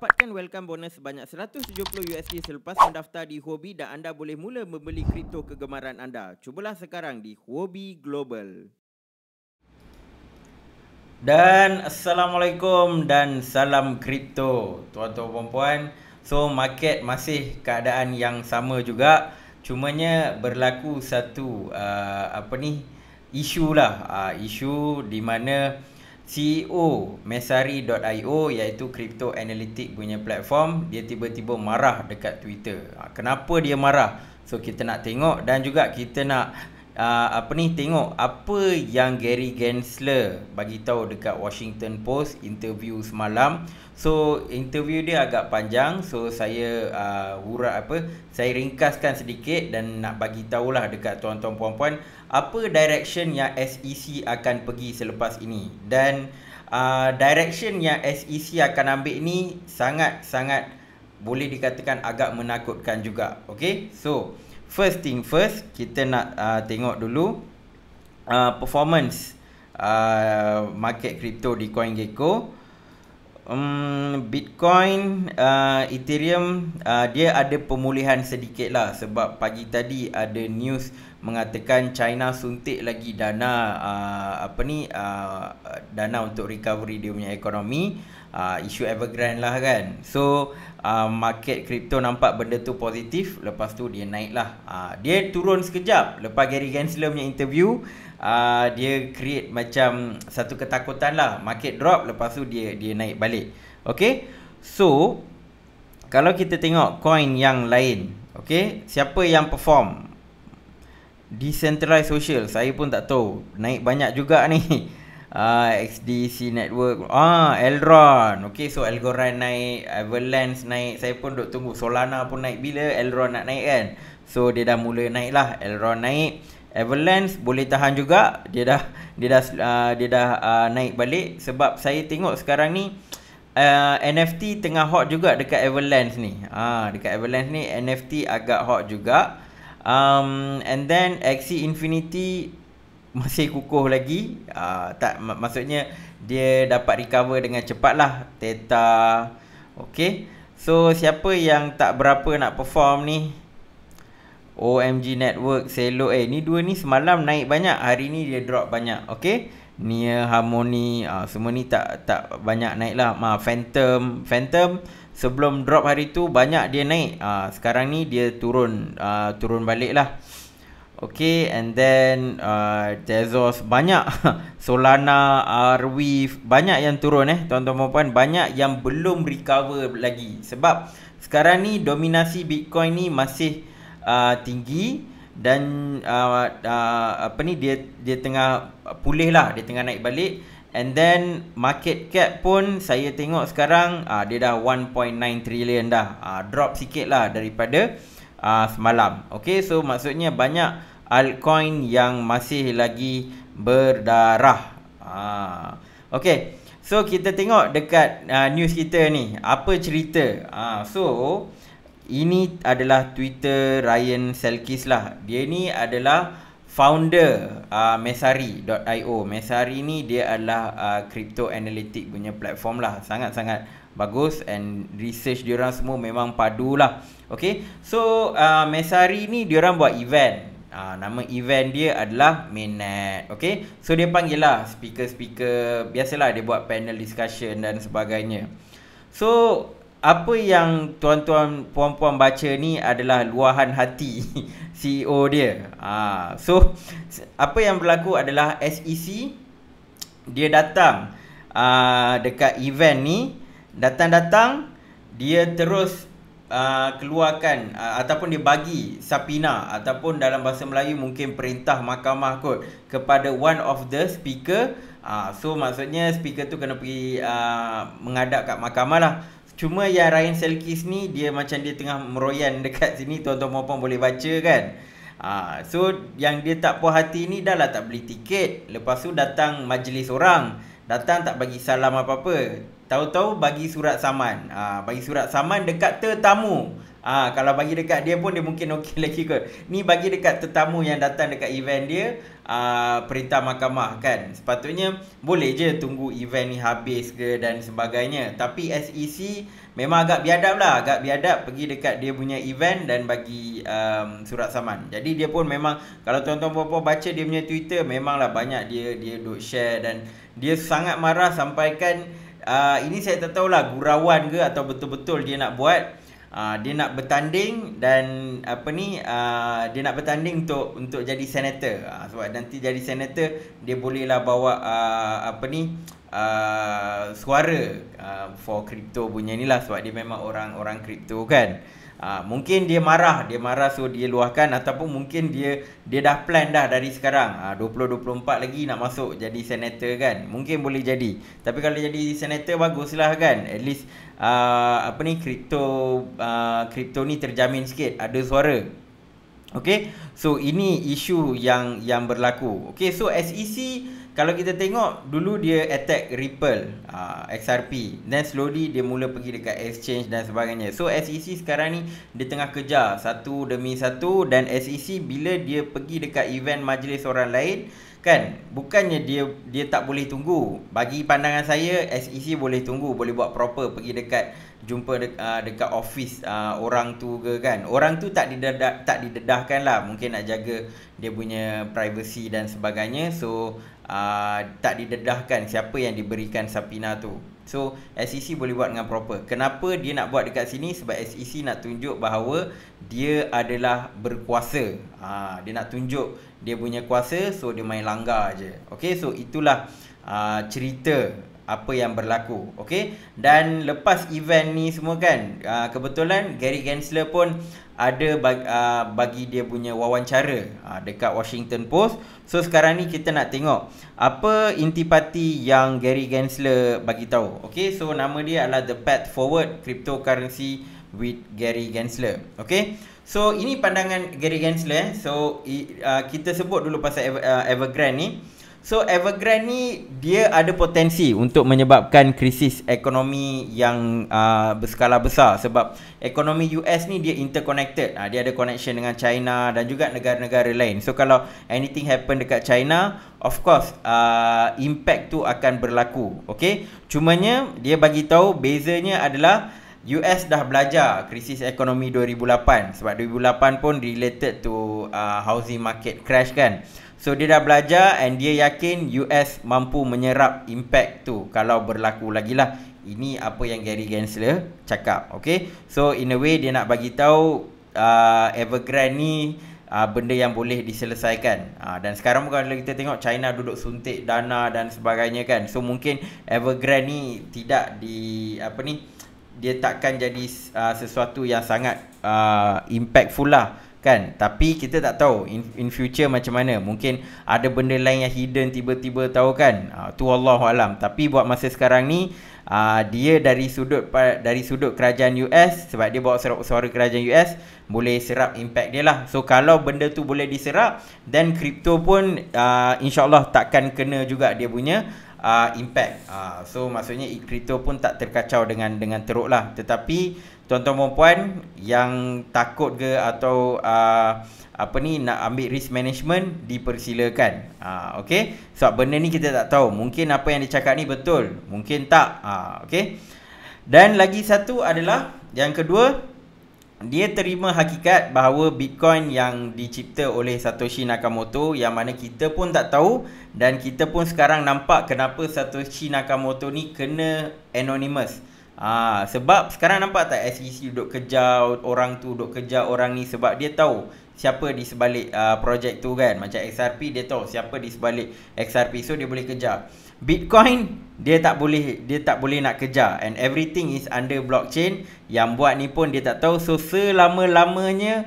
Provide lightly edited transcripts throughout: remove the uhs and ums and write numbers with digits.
Dapatkan welcome bonus sebanyak $170 selepas mendaftar di Huobi dan anda boleh mula membeli kripto kegemaran anda. Cubalah sekarang di Huobi Global. Dan Assalamualaikum dan salam kripto tuan-tuan puan. So market masih keadaan yang sama juga, cumanya berlaku satu isu lah, isu di mana CEO Messari.io iaitu crypto analytic punya platform, dia tiba-tiba marah dekat Twitter. Kenapa dia marah? So kita nak tengok dan juga kita nak tengok apa yang Gary Gensler bagi tahu dekat Washington Post interview semalam. So interview dia agak panjang, so saya saya ringkaskan sedikit dan nak bagi tahulah dekat tuan-tuan puan-puan apa direction yang SEC akan pergi selepas ini. Dan direction yang SEC akan ambil ni sangat-sangat boleh dikatakan agak menakutkan juga. Okay, so first thing first, kita nak tengok dulu performance market crypto di CoinGecko. Bitcoin, Ethereum, dia ada pemulihan sedikit lah sebab pagi tadi ada news mengatakan China suntik lagi dana dana untuk recovery dia punya ekonomi, isu Evergrande lah kan. So market crypto nampak benda tu positif, lepas tu dia naik lah. Dia turun sekejap lepas Gary Gensler punya interview. Dia create macam satu ketakutan lah, market drop, lepas tu dia naik balik. Okay, so kalau kita tengok coin yang lain, okay, siapa yang perform? Decentralized Social, saya pun tak tahu, naik banyak juga ni. XDC Network, Elrond. Okay, so Elrond naik, Avalanche naik. Saya pun duk tunggu Solana pun naik, bila Elrond nak naik kan. So dia dah mula naik lah, Elrond naik. Avalanche boleh tahan juga, dia dah naik balik. Sebab saya tengok sekarang ni NFT tengah hot juga dekat Avalanche ni. Dekat Avalanche ni NFT agak hot juga. And then Axie Infinity masih kukuh lagi. Maksudnya dia dapat recover dengan cepat lah. Theta. Okay, so siapa yang tak berapa nak perform ni? OMG Network, Celo. Ni dua ni semalam naik banyak, hari ni dia drop banyak. Okay, Nia, Harmony, semua ni tak banyak naik lah. Phantom sebelum drop hari tu banyak dia naik. Sekarang ni dia turun balik lah. Okay, and then Tezos banyak. Solana, Arweave banyak yang turun tuan-tuan puan, banyak yang belum recover lagi. Sebab sekarang ni dominasi Bitcoin ni masih tinggi dan dia tengah pulih lah, dia tengah naik balik. And then market cap pun saya tengok sekarang dia dah 1.9 trillion dah. Drop sikit lah daripada semalam. Okay, so maksudnya banyak altcoin yang masih lagi berdarah. Okay, so kita tengok dekat news kita ni, apa cerita. So ini adalah Twitter Ryan Selkis lah. Dia ni adalah founder Messari.io. Messari ni dia adalah crypto analytic punya platform lah. Sangat-sangat bagus, and research diorang semua memang padu lah. Okay, so Messari ni diorang buat event. Nama event dia adalah Mainnet. Okay, so dia panggil lah speaker-speaker. Biasalah dia buat panel discussion dan sebagainya. So apa yang tuan-tuan puan-puan baca ni adalah luahan hati CEO dia. So apa yang berlaku adalah SEC dia datang dekat event ni, datang dia terus keluarkan ataupun dia bagi subpoena, ataupun dalam bahasa Melayu mungkin perintah mahkamah kot, kepada one of the speaker. So maksudnya speaker tu kena pergi menghadap kat mahkamah lah. Cuma yang Ryan Selkis ni dia macam dia tengah meroyan dekat sini, tuan-tuan puan-puan boleh baca kan. So yang dia tak puas hati ni dah lah tak beli tiket, lepas tu datang majlis orang, datang tak bagi salam apa-apa, tahu-tahu bagi surat saman. Bagi surat saman dekat tetamu. Kalau bagi dekat dia pun dia mungkin okey lagi kot. Ni bagi dekat tetamu yang datang dekat event dia, perintah mahkamah kan. Sepatutnya boleh je tunggu event ni habis ke dan sebagainya. Tapi SEC memang agak biadab lah, agak biadab pergi dekat dia punya event dan bagi surat saman. Jadi dia pun memang, kalau tuan-tuan puan-puan baca dia punya Twitter, memanglah banyak dia duk share dan dia sangat marah sampaikan ini saya tak tahulah gurauan ke atau betul-betul dia nak buat. Dia nak bertanding dan dia nak bertanding untuk jadi senator. Sebab nanti jadi senator dia bolehlah bawa suara for crypto punya ni lah, sebab dia memang orang crypto kan. Mungkin dia marah so dia luahkan, ataupun mungkin dia dah plan dah dari sekarang 2024 lagi nak masuk jadi senator kan. Mungkin boleh jadi. Tapi kalau jadi senator baguslah kan. At least kripto ni terjamin sikit, ada suara. Okay, so ini isu yang berlaku. Okay, so SEC kalau kita tengok dulu dia attack Ripple, XRP, then slowly dia mula pergi dekat exchange dan sebagainya. So SEC sekarang ni dia tengah kejar satu demi satu, dan SEC bila dia pergi dekat event majlis orang lain kan, bukannya dia tak boleh tunggu. Bagi pandangan saya SEC boleh tunggu, boleh buat proper, pergi dekat jumpa dekat office orang tu ke kan. Orang tu tak didedahkan lah, mungkin nak jaga dia punya privacy dan sebagainya. So tak didedahkan siapa yang diberikan subpoena tu. So SEC boleh buat dengan proper. Kenapa dia nak buat dekat sini? Sebab SEC nak tunjuk bahawa dia adalah berkuasa. Dia nak tunjuk dia punya kuasa, so dia main langgar je. Okay, so itulah cerita apa yang berlaku. Okay, dan lepas event ni semua kan, kebetulan Gary Gensler pun ada bagi dia punya wawancara dekat Washington Post. So sekarang ni kita nak tengok apa intipati yang Gary Gensler bagi tahu. Okay, so nama dia adalah The Path Forward Cryptocurrency with Gary Gensler. Okay, so ini pandangan Gary Gensler. So kita sebut dulu pasal Evergrande ni. So Evergrande ni dia ada potensi untuk menyebabkan krisis ekonomi yang berskala besar, sebab ekonomi US ni dia interconnected. Dia ada connection dengan China dan juga negara-negara lain. So kalau anything happen dekat China, of course impact tu akan berlaku. Okay, cumanya dia bagi tahu bezanya adalah US dah belajar krisis ekonomi 2008, sebab 2008 pun related to housing market crash kan. So dia dah belajar and dia yakin US mampu menyerap impact tu kalau berlaku lagi lah. Ini apa yang Gary Gensler cakap. Okay, so in a way dia nak bagi tahu Evergrande ni benda yang boleh diselesaikan. Dan sekarang kalau kita tengok China duduk suntik dana dan sebagainya kan. So mungkin Evergrande ni tidak dia takkan jadi sesuatu yang sangat impactful lah kan. Tapi kita tak tahu in future macam mana. Mungkin ada benda lain yang hidden tiba-tiba tahu kan. Tu Allahualam. Tapi buat masa sekarang ni dia dari sudut kerajaan US, sebab dia bawa suara kerajaan US, boleh serap impact dia lah. So kalau benda tu boleh diserap, then crypto pun insyaAllah takkan kena juga dia punya impact. So maksudnya crypto pun tak terkacau dengan teruk lah. Tetapi tuan-tuan dan puan yang takut ke atau nak ambil risk management, dipersilakan. Okay, sebab benda ni kita tak tahu. Mungkin apa yang dicakap ni betul, mungkin tak. Okay. Dan lagi satu adalah, yang kedua, dia terima hakikat bahawa Bitcoin yang dicipta oleh Satoshi Nakamoto, yang mana kita pun tak tahu, dan kita pun sekarang nampak kenapa Satoshi Nakamoto ni kena anonymous. Sebab sekarang nampak tak SEC duduk kejar orang tu, duduk kejar orang ni, sebab dia tahu siapa di sebalik projek tu kan. Macam XRP, dia tahu siapa di sebalik XRP, so dia boleh kejar. Bitcoin dia tak boleh nak kejar, and everything is under blockchain. Yang buat ni pun dia tak tahu. So selama-lamanya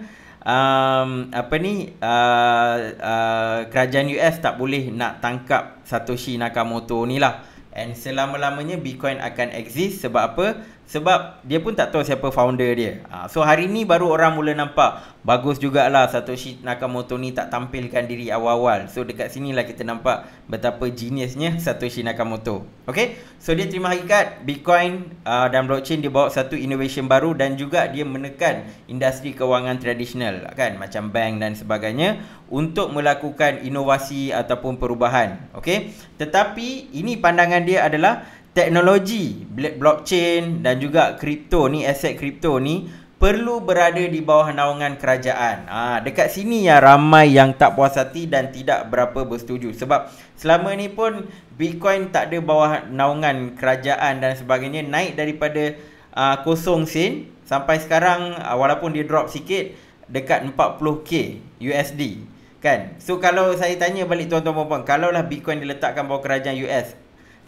kerajaan US tak boleh nak tangkap Satoshi Nakamoto ni lah. And selama-lamanya Bitcoin akan exist. Sebab apa? sebab dia pun tak tahu siapa founder dia. So hari ni baru orang mula nampak bagus jugalah Satoshi Nakamoto ni tak tampilkan diri awal-awal. So dekat sinilah kita nampak betapa geniusnya Satoshi Nakamoto. Okay, so dia terima hakikat Bitcoin dan blockchain dia bawa satu innovation baru dan juga dia menekan industri kewangan tradisional kan, macam bank dan sebagainya untuk melakukan inovasi ataupun perubahan. Okay, tetapi ini pandangan dia adalah teknologi blockchain dan juga kripto ni, aset kripto ni perlu berada di bawah naungan kerajaan. Dekat sini yang ramai yang tak puas hati dan tidak berapa bersetuju. Sebab selama ni pun Bitcoin tak ada bawah naungan kerajaan dan sebagainya, naik daripada 0 sen sampai sekarang walaupun dia drop sikit dekat 40k USD kan. So kalau saya tanya balik tuan-tuan puan-puan, kalaulah Bitcoin diletakkan bawah kerajaan US,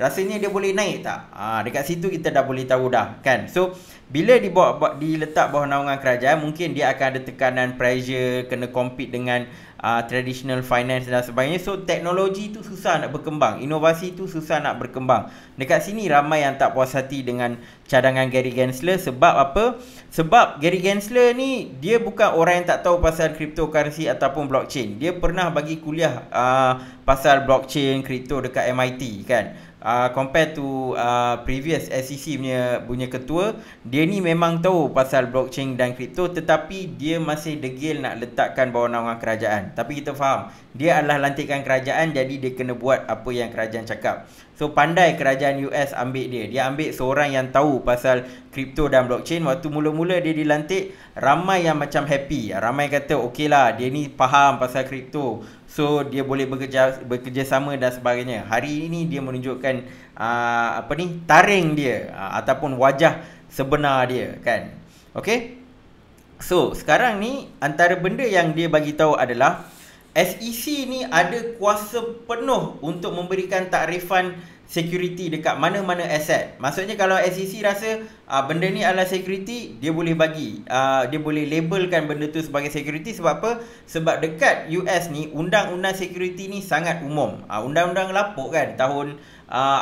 rasanya dia boleh naik tak? Dekat situ kita dah boleh tahu dah kan. So bila diletak bawah naungan kerajaan, mungkin dia akan ada tekanan, pressure, kena compete dengan traditional finance dan sebagainya. So teknologi tu susah nak berkembang, inovasi tu susah nak berkembang. Dekat sini ramai yang tak puas hati dengan cadangan Gary Gensler. Sebab apa? Sebab Gary Gensler ni dia bukan orang yang tak tahu pasal cryptocurrency ataupun blockchain. Dia pernah bagi kuliah pasal blockchain, kripto dekat MIT kan. Compare to previous SEC punya ketua, dia ni memang tahu pasal blockchain dan kripto, tetapi dia masih degil nak letakkan bawah naungan kerajaan. Tapi kita faham, dia adalah lantikan kerajaan, jadi dia kena buat apa yang kerajaan cakap. So pandai kerajaan US ambil dia. Dia ambil seorang yang tahu pasal kripto dan blockchain. Waktu mula-mula dia dilantik, ramai yang macam happy. Ramai kata okey lah, dia ni faham pasal kripto, so dia boleh bekerjasama dan sebagainya. Hari ini dia menunjukkan taring dia ataupun wajah sebenar dia kan. Okey. So sekarang ni antara benda yang dia bagi tahu adalah SEC ni ada kuasa penuh untuk memberikan takrifan security dekat mana-mana aset. Maksudnya kalau SEC rasa benda ni adalah security, dia boleh bagi, dia boleh labelkan benda tu sebagai security. Sebab apa? Sebab dekat US ni undang-undang security ni sangat umum. Undang-undang lapuk kan tahun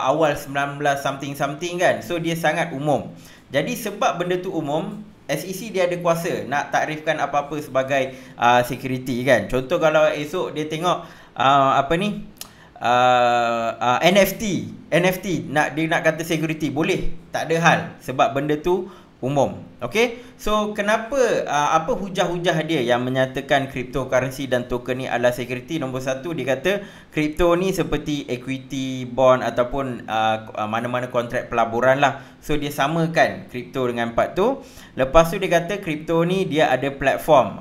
awal 19 something kan. So dia sangat umum. Jadi sebab benda tu umum, SEC dia ada kuasa nak takrifkan apa-apa sebagai security kan. Contoh kalau esok dia tengok NFT dia nak kata security, boleh, tak ada hal sebab benda tu umum. Okey, so kenapa apa hujah-hujah dia yang menyatakan cryptocurrency dan token ni adalah security? Nombor satu, dia kata kripto ni seperti equity, bond ataupun mana-mana kontrak pelaburan lah. So dia samakan kripto dengan part tu. Lepas tu dia kata kripto ni dia ada platform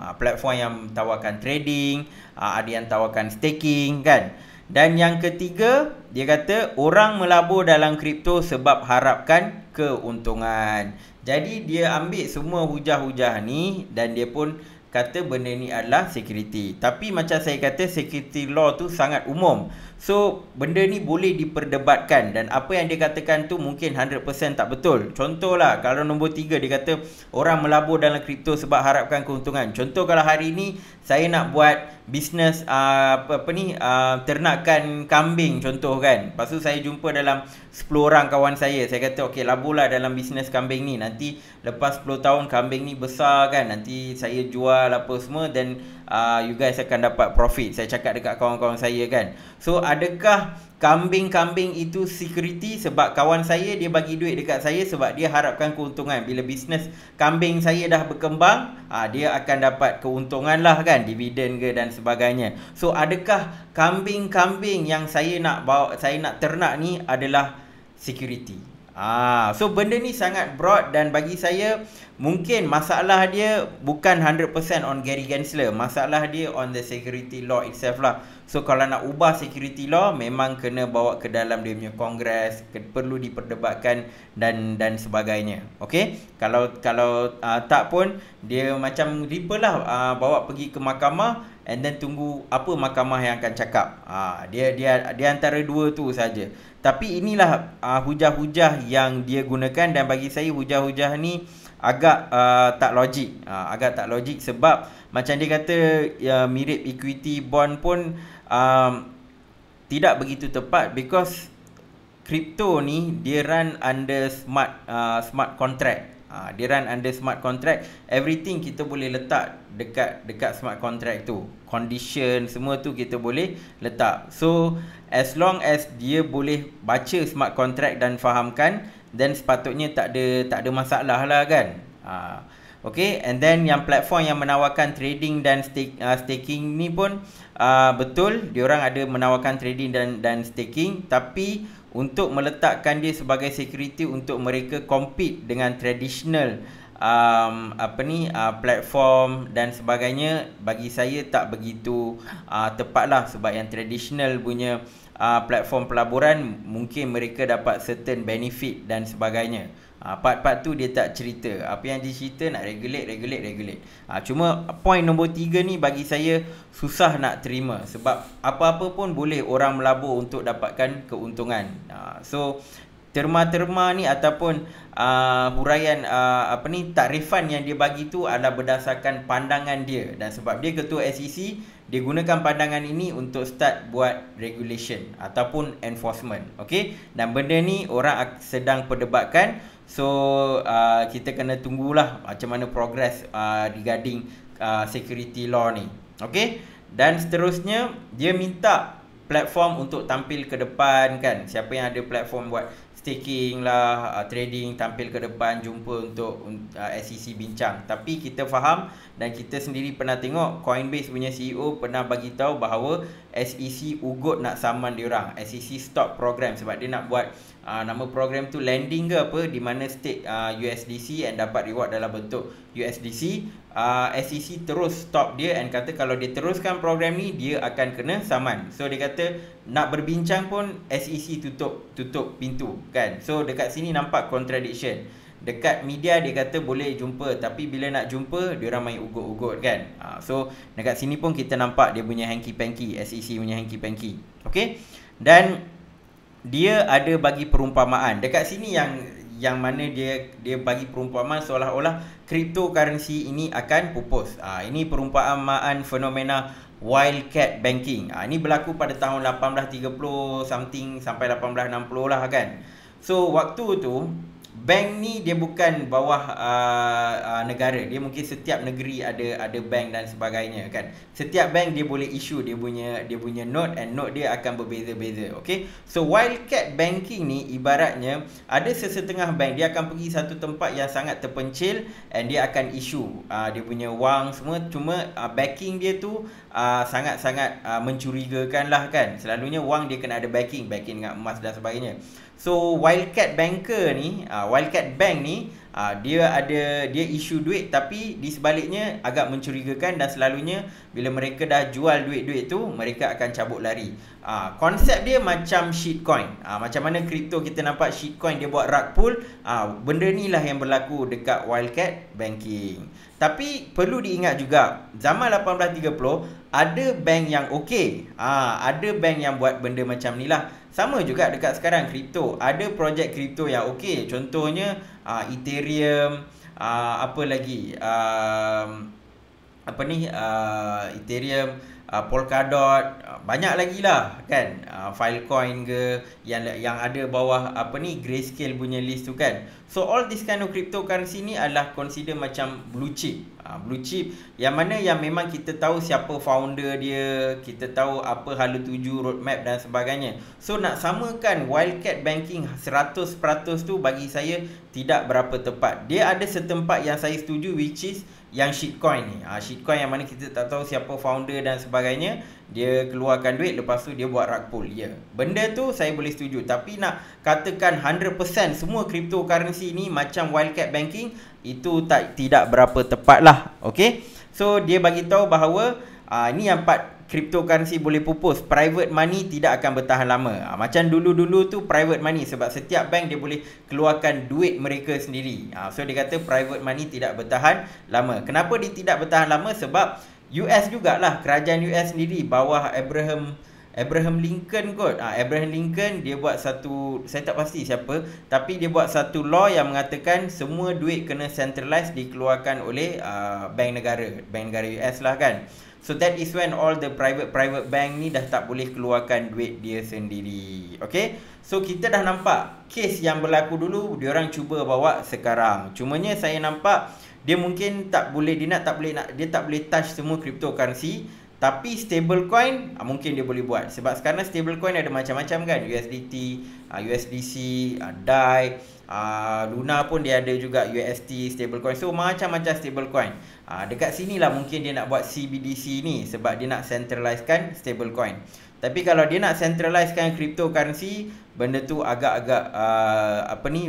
yang tawarkan trading, ada yang tawarkan staking kan. Dan yang ketiga, dia kata orang melabur dalam kripto sebab harapkan keuntungan. Jadi dia ambil semua hujah-hujah ni dan dia pun kata benda ni adalah security. Tapi macam saya kata, security law tu sangat umum. So benda ni boleh diperdebatkan dan apa yang dia katakan tu mungkin 100% tak betul. Contohlah kalau nombor 3 dia kata orang melabur dalam kripto sebab harapkan keuntungan. Contoh kalau hari ni saya nak buat bisnes ternakan kambing contoh kan. Lepas tu saya jumpa dalam 10 orang kawan saya kata okey, laburlah dalam bisnes kambing ni. Nanti lepas 10 tahun kambing ni besar kan, nanti saya jual apa semua dan you guys akan dapat profit. Saya cakap dekat kawan-kawan saya kan. So adakah kambing-kambing itu security? Sebab kawan saya dia bagi duit dekat saya sebab dia harapkan keuntungan. Bila bisnes kambing saya dah berkembang, dia akan dapat keuntungan lah kan, dividen ke dan sebagainya. So adakah kambing-kambing yang saya nak ternak ni adalah security? So benda ni sangat broad dan bagi saya mungkin masalah dia bukan 100% on Gary Gensler. Masalah dia on the security law itself lah. So kalau nak ubah security law memang kena bawa ke dalam dia punya kongres, perlu diperdebatkan dan sebagainya. Okey, kalau tak pun dia macam Ripple lah, bawa pergi ke mahkamah and then tunggu apa mahkamah yang akan cakap. Dia antara dua tu saja. Tapi inilah hujah-hujah yang dia gunakan dan bagi saya hujah-hujah ni agak tak logik sebab macam dia kata mirip equity bond pun tidak begitu tepat because crypto ni dia run under smart contract. Dia run under smart contract. Everything kita boleh letak dekat smart contract tu. Condition semua tu kita boleh letak. So as long as dia boleh baca smart contract dan fahamkan, then sepatutnya tak ada masalah lah kan. Okay, and then yang platform yang menawarkan trading dan staking ni pun betul, diorang ada menawarkan trading dan staking, tapi untuk meletakkan dia sebagai security untuk mereka compete dengan traditional platform dan sebagainya, bagi saya tak begitu tepat lah. Sebab yang traditional punya platform pelaburan mungkin mereka dapat certain benefit dan sebagainya. Part-part tu dia tak cerita. Apa yang dia cerita nak regulate. Cuma point nombor 3 ni bagi saya susah nak terima. Sebab apa-apa pun boleh orang melabur untuk dapatkan keuntungan. So terma-terma ni ataupun huraian takrifan yang dia bagi tu adalah berdasarkan pandangan dia. Dan sebab dia ketua SEC, dia gunakan pandangan ini untuk start buat regulation ataupun enforcement. Okay? Dan benda ni orang sedang perdebatkan. So kita kena tunggulah macam mana progress regarding security law ni. Okay? Dan seterusnya dia minta platform untuk tampil ke depan kan. Siapa yang ada platform buat staking lah, trading, tampil ke depan, jumpa untuk SEC bincang. Tapi kita faham dan kita sendiri pernah tengok Coinbase punya CEO pernah bagi tahu bahawa SEC ugut nak saman diorang. SEC stop program sebab dia nak buat nama program tu lending ke apa, di mana stake USDC and dapat reward dalam bentuk USDC. SEC terus stop dia and kata kalau dia teruskan program ni dia akan kena saman. So dia kata nak berbincang pun SEC tutup pintu kan. So dekat sini nampak contradiction. Dekat media dia kata boleh jumpa, tapi bila nak jumpa dia orang main ugut-ugut kan. So dekat sini pun kita nampak dia punya hanky-panky, SEC punya hanky-panky. Okay? Dan dia ada bagi perumpamaan. Dekat sini yang mana dia bagi perumpamaan seolah-olah cryptocurrency ini akan pupus. Ini perumpamaan fenomena wildcat banking. Ini berlaku pada tahun 1830 something sampai 1860 lah kan. So waktu tu bank ni dia bukan bawah negara. Dia mungkin setiap negeri ada bank dan sebagainya kan. Setiap bank dia boleh issue dia punya note, and note dia akan berbeza-beza. Okay? So wildcat banking ni ibaratnya ada sesetengah bank dia akan pergi satu tempat yang sangat terpencil and dia akan issue dia punya wang semua, cuma backing dia tu sangat-sangat mencurigakan lah kan. Selalunya wang dia kena ada backing dengan emas dan sebagainya. So wildcat banker ni, wildcat bank ni, dia issue duit, tapi di sebaliknya agak mencurigakan, dan selalunya bila mereka dah jual duit-duit tu mereka akan cabut lari. Konsep dia macam shitcoin. Macam mana kripto kita nampak shitcoin dia buat rug pull, benda ni lah yang berlaku dekat wildcat banking. Tapi perlu diingat juga, zaman 1830 ada bank yang okey. Ada bank yang buat benda macam ni lah. Sama juga dekat sekarang kripto. Ada projek kripto yang okey. Contohnya Ethereum, apa lagi? Ethereum, Polkadot, banyak lagi lah kan. Filecoin ke yang ada bawah Grayscale punya list tu kan. So all this kind of cryptocurrency ni adalah consider macam blue chip. Blue chip yang mana yang memang kita tahu siapa founder dia, kita tahu apa hala tuju, roadmap dan sebagainya. So nak samakan wildcat banking 100% tu bagi saya tidak berapa tepat. Dia ada setempat yang saya setuju, which is yang shitcoin ni. Shitcoin yang mana kita tak tahu siapa founder dan sebagainya. Dia keluarkan duit, lepas tu dia buat rug pull. Ya, benda tu saya boleh setuju. Tapi nak katakan 100% semua cryptocurrency ni macam wildcat banking, itu tidak berapa tepat lah. Okay, so dia bagi tahu bahawa ni yang part cryptocurrency boleh pupus. Private money tidak akan bertahan lama. Macam dulu-dulu tu private money, sebab setiap bank dia boleh keluarkan duit mereka sendiri. So dia kata private money tidak bertahan lama. Kenapa dia tidak bertahan lama? Sebab US jugalah, kerajaan US sendiri bawah Abraham Lincoln kot. Abraham Lincoln dia buat satu, saya tak pasti siapa, tapi dia buat satu law yang mengatakan semua duit kena centralized, dikeluarkan oleh bank negara US lah kan. So that is when all the private bank ni dah tak boleh keluarkan duit dia sendiri. Okay, so kita dah nampak kes yang berlaku dulu, diorang cuba bawa sekarang. Cumanya saya nampak dia mungkin tak boleh, dia tak boleh touch semua cryptocurrency. Tapi stablecoin mungkin dia boleh buat. Sebab sekarang stablecoin ada macam-macam kan. USDT, USDC, DAI, Luna pun dia ada juga UST stablecoin. So macam-macam stablecoin. Dekat sini lah mungkin dia nak buat CBDC ni, sebab dia nak centralizekan stablecoin. Tapi kalau dia nak centralizekan cryptocurrency, benda tu agak-agak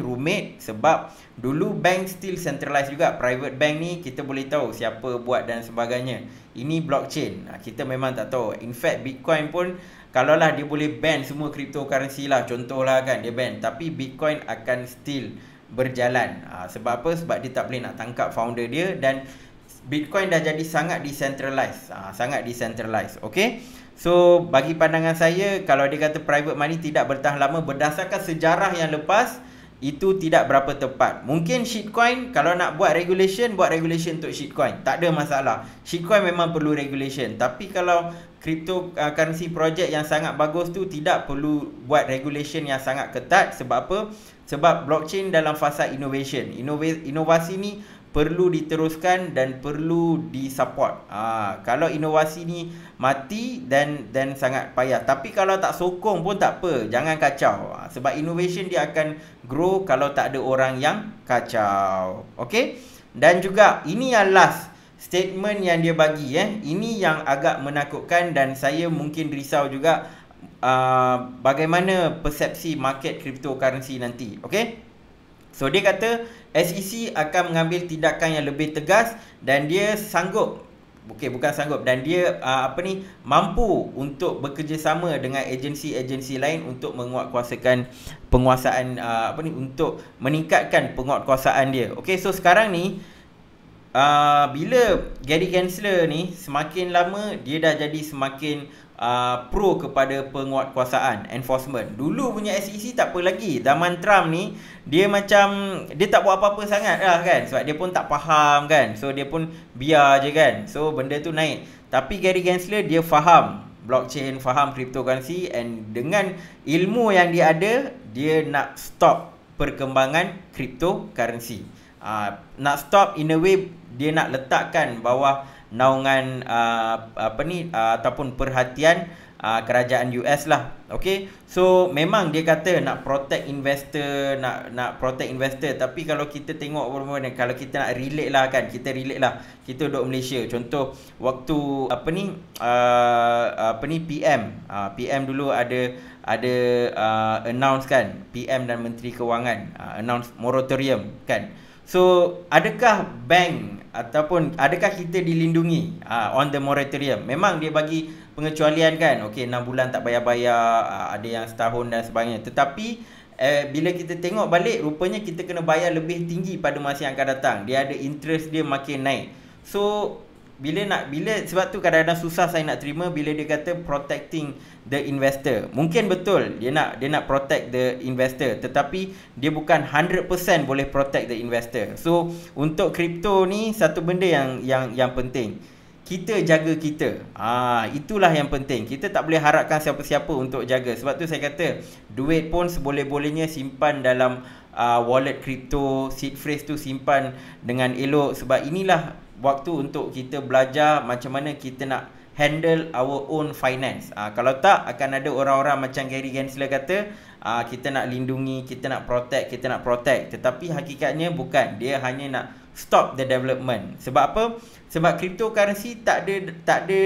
rumit. Sebab dulu bank still centralized juga. Private bank ni kita boleh tahu siapa buat dan sebagainya. Ini blockchain, kita memang tak tahu. In fact Bitcoin pun kalaulah dia boleh ban semua cryptocurrency lah, contohlah kan dia ban, tapi Bitcoin akan still berjalan. Sebab apa? Sebab dia tak boleh nak tangkap founder dia, dan Bitcoin dah jadi sangat decentralized. Okay, so bagi pandangan saya, kalau dia kata private money tidak bertahan lama, berdasarkan sejarah yang lepas, itu tidak berapa tepat. Mungkin shitcoin, kalau nak buat regulation untuk shitcoin, tak ada masalah. Shitcoin memang perlu regulation. Tapi kalau cryptocurrency project yang sangat bagus tu, tidak perlu buat regulation yang sangat ketat. Sebab apa? Sebab blockchain dalam fasa innovation. Inovasi ni perlu diteruskan dan perlu disupport. Kalau inovasi ni mati, dan sangat payah. Tapi kalau tak sokong pun tak apa, jangan kacau. Sebab innovation dia akan grow kalau tak ada orang yang kacau. Okay, dan juga ini yang last statement yang dia bagi. Ini yang agak menakutkan, dan saya mungkin risau juga bagaimana persepsi market cryptocurrency nanti. Okay, so dia kata SEC akan mengambil tindakan yang lebih tegas, dan dia sanggup, bukan sanggup, dan dia mampu untuk bekerjasama dengan agensi-agensi lain untuk menguatkuasakan penguasaan untuk meningkatkan penguatkuasaan dia. Okay, so sekarang ni bila Gary Gensler ni semakin lama dia dah jadi semakin pro kepada penguatkuasaan enforcement. Dulu punya SEC tak apa lagi. Zaman Trump ni dia macam dia tak buat apa-apa sangat lah kan, sebab dia pun tak faham kan. So dia pun biar je kan. So benda tu naik. Tapi Gary Gensler dia faham blockchain, faham cryptocurrency, and dengan ilmu yang dia ada, dia nak stop perkembangan cryptocurrency. Nak stop in a way, dia nak letakkan bawah naungan ataupun perhatian kerajaan US lah. Okay, so memang dia kata nak protect investor, nak protect investor. Tapi kalau kita tengok kalau kita nak relate lah kan, kita kita duduk Malaysia. Contoh waktu PM dulu ada announce kan, PM dan Menteri Kewangan announce moratorium kan. So adakah bank ataupun adakah kita dilindungi on the moratorium? Memang dia bagi pengecualian kan. Okey, 6 bulan tak bayar-bayar, ada yang setahun dan sebagainya. Tetapi bila kita tengok balik, rupanya kita kena bayar lebih tinggi pada masa yang akan datang. Dia ada interest dia makin naik. So sebab tu kadang-kadang susah saya nak terima bila dia kata protecting the investor. Mungkin betul dia nak protect the investor, tetapi dia bukan 100% boleh protect the investor. So untuk kripto ni satu benda yang penting, kita jaga kita. Itulah yang penting. Kita tak boleh harapkan siapa-siapa untuk jaga. Sebab tu saya kata duit pun seboleh-bolehnya simpan dalam wallet kripto, seed phrase tu simpan dengan elok. Sebab inilah waktu untuk kita belajar macam mana kita nak handle our own finance. Kalau tak, akan ada orang-orang macam Gary Gensler kata, kita nak lindungi, kita nak protect. Tetapi hakikatnya bukan. Dia hanya nak stop the development. Sebab apa? Sebab cryptocurrency tak ada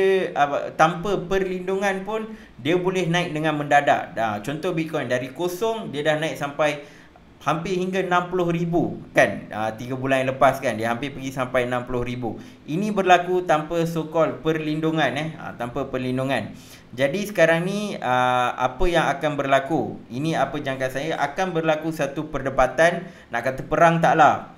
tanpa perlindungan pun dia boleh naik dengan mendadak. Contoh Bitcoin, dari kosong dia dah naik sampai hampir hingga 60,000 kan. 3 bulan yang lepas kan, dia hampir pergi sampai 60,000. Ini berlaku tanpa so-called perlindungan tanpa perlindungan. Jadi sekarang ni apa yang akan berlaku? Ini apa jangka saya, akan berlaku satu perdebatan, nak kata perang taklah.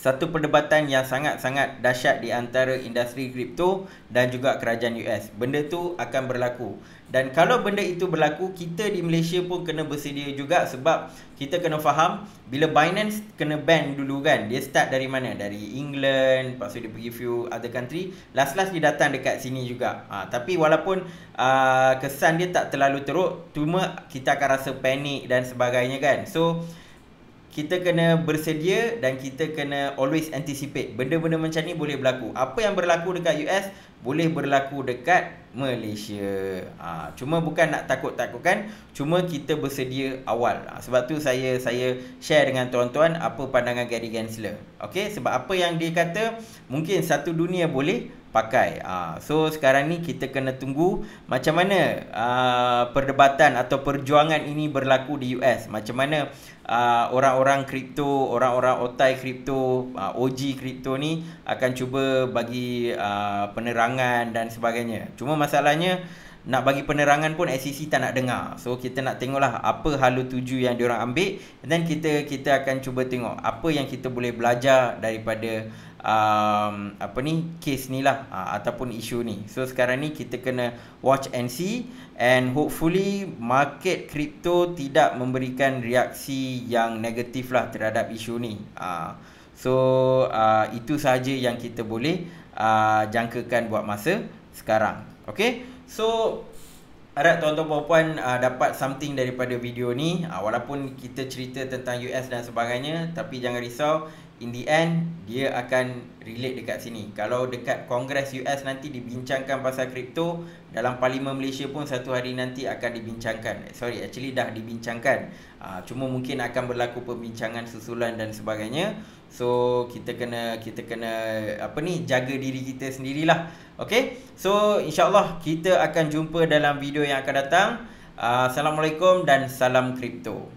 satu perdebatan yang sangat-sangat dahsyat di antara industri kripto dan juga kerajaan US. Benda tu akan berlaku. Dan kalau benda itu berlaku, kita di Malaysia pun kena bersedia juga, sebab kita kena faham bila Binance kena ban dulu kan, dia start dari mana? Dari England, lepas tu dia pergi few other country, last dia datang dekat sini juga. Tapi walaupun kesan dia tak terlalu teruk, cuma kita akan rasa panik dan sebagainya kan. So kita kena bersedia dan kita kena always anticipate. Benda-benda macam ni boleh berlaku. Apa yang berlaku dekat US boleh berlaku dekat Malaysia. Cuma bukan nak takut-takutkan, cuma kita bersedia awal. Sebab tu saya share dengan tuan-tuan apa pandangan Gary Gensler. Okey, sebab apa yang dia kata mungkin satu dunia boleh pakai. So sekarang ni kita kena tunggu macam mana perdebatan atau perjuangan ini berlaku di US. Macam mana orang-orang kripto, orang-orang otai kripto, OG kripto ni akan cuba bagi penerangan dan sebagainya. Cuma masalahnya nak bagi penerangan pun SEC tak nak dengar. So kita nak tengoklah apa hala tuju yang diorang ambil, dan kita akan cuba tengok apa yang kita boleh belajar daripada case ni lah, ataupun isu ni. So sekarang ni kita kena watch and see, and hopefully market crypto tidak memberikan reaksi yang negatif lah terhadap isu ni. So itu sahaja yang kita boleh jangkakan buat masa sekarang. Okay, so harap tuan-tuan puan dapat something daripada video ni. Walaupun kita cerita tentang US dan sebagainya, tapi jangan risau, in the end dia akan relate dekat sini. Kalau dekat Kongres US nanti dibincangkan pasal kripto, dalam Parlimen Malaysia pun satu hari nanti akan dibincangkan. Sorry, actually dah dibincangkan. Cuma mungkin akan berlaku perbincangan susulan dan sebagainya. So kita kena jaga diri kita sendirilah. Okay, so insyaAllah kita akan jumpa dalam video yang akan datang. Assalamualaikum dan salam kripto.